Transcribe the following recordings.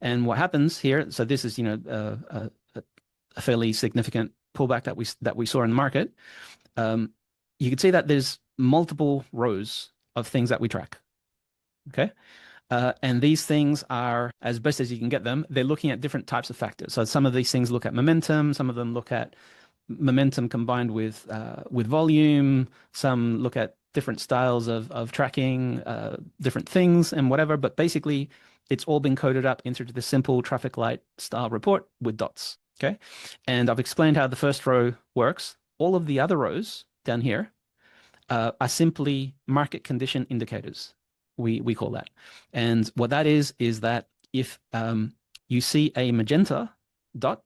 And what happens here, so this is, a fairly significant pullback that we saw in the market. You can see that there's multiple rows of things that we track. Okay. And these things are, as best as you can get them, they're looking at different types of factors. So some of these things look at momentum, some of them look at momentum combined with volume, some look at different styles of tracking, different things and whatever. But basically, it's all been coded up into the simple traffic light style report with dots. Okay. And I've explained how the first row works. All of the other rows down here are simply market condition indicators. We call that. And what that is that if you see a magenta dot,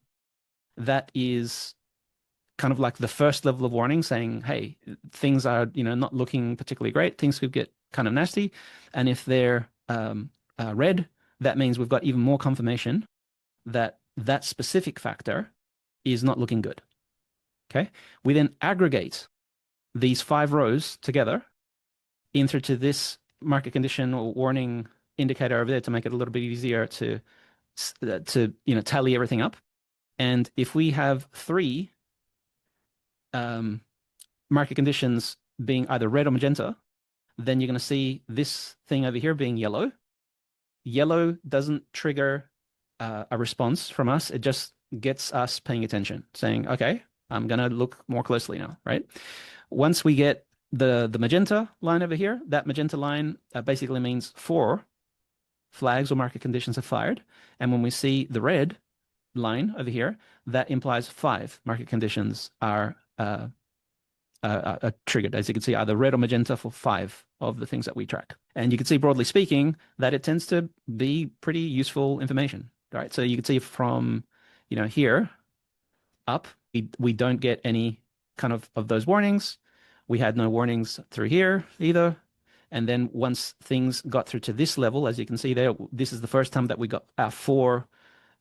that is kind of like the first level of warning saying, hey, things are, not looking particularly great. Things could get kind of nasty. And if they're red, that means we've got even more confirmation that that specific factor is not looking good. Okay. We then aggregate these 5 rows together into this market condition or warning indicator over there to make it a little bit easier to tally everything up. And if we have 3 market conditions being either red or magenta, then you're going to see this thing over here being yellow. Yellow doesn't trigger a response from us. It just gets us paying attention, saying, okay, I'm going to look more closely now, right? Once we get the magenta line over here, that magenta line basically means 4 flags or market conditions are fired. And when we see the red line over here, that implies 5 market conditions are triggered. As you can see, either red or magenta for 5 of the things that we track. And you can see, broadly speaking, that it tends to be pretty useful information, right? So you can see from, here up, we don't get any kind of those warnings. We had no warnings through here either. And then once things got through to this level, as you can see there, this is the first time that we got our 4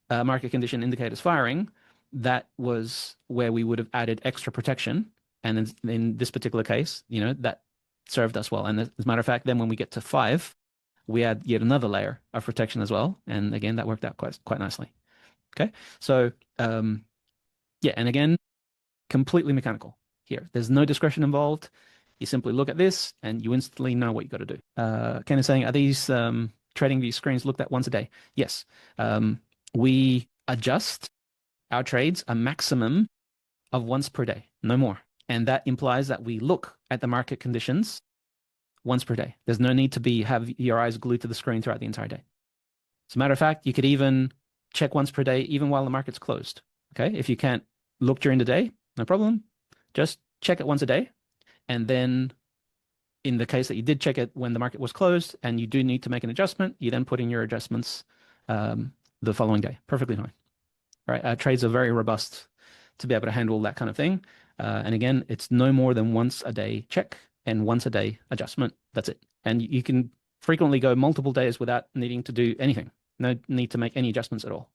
market condition indicators firing. That was where we would have added extra protection. And in this particular case, that served us well. And as a matter of fact, then when we get to 5, we add yet another layer of protection as well. And again, that worked out quite nicely. Okay. So, yeah. And again, completely mechanical here. There's no discretion involved. You simply look at this and you instantly know what you got to do. Ken is saying, are these TradingView screens looked at once a day? Yes. We adjust our trades a maximum of once per day, no more. And that implies that we look at the market conditions once per day. There's no need to have your eyes glued to the screen throughout the entire day. As a matter of fact, you could even check once per day, even while the market's closed. Okay. If you can't look during the day, no problem. Just check it once a day. And then in the case that you did check it when the market was closed and you do need to make an adjustment, you then put in your adjustments the following day. Perfectly fine. Right. Our trades are very robust to be able to handle that kind of thing. And again, it's no more than once a day check and once a day adjustment. That's it. And you can frequently go multiple days without needing to do anything. No need to make any adjustments at all.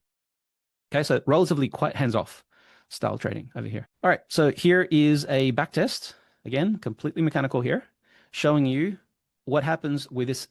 Okay, so relatively quite hands-off style trading over here. All right, so here is a back test. Again, completely mechanical here, showing you what happens with this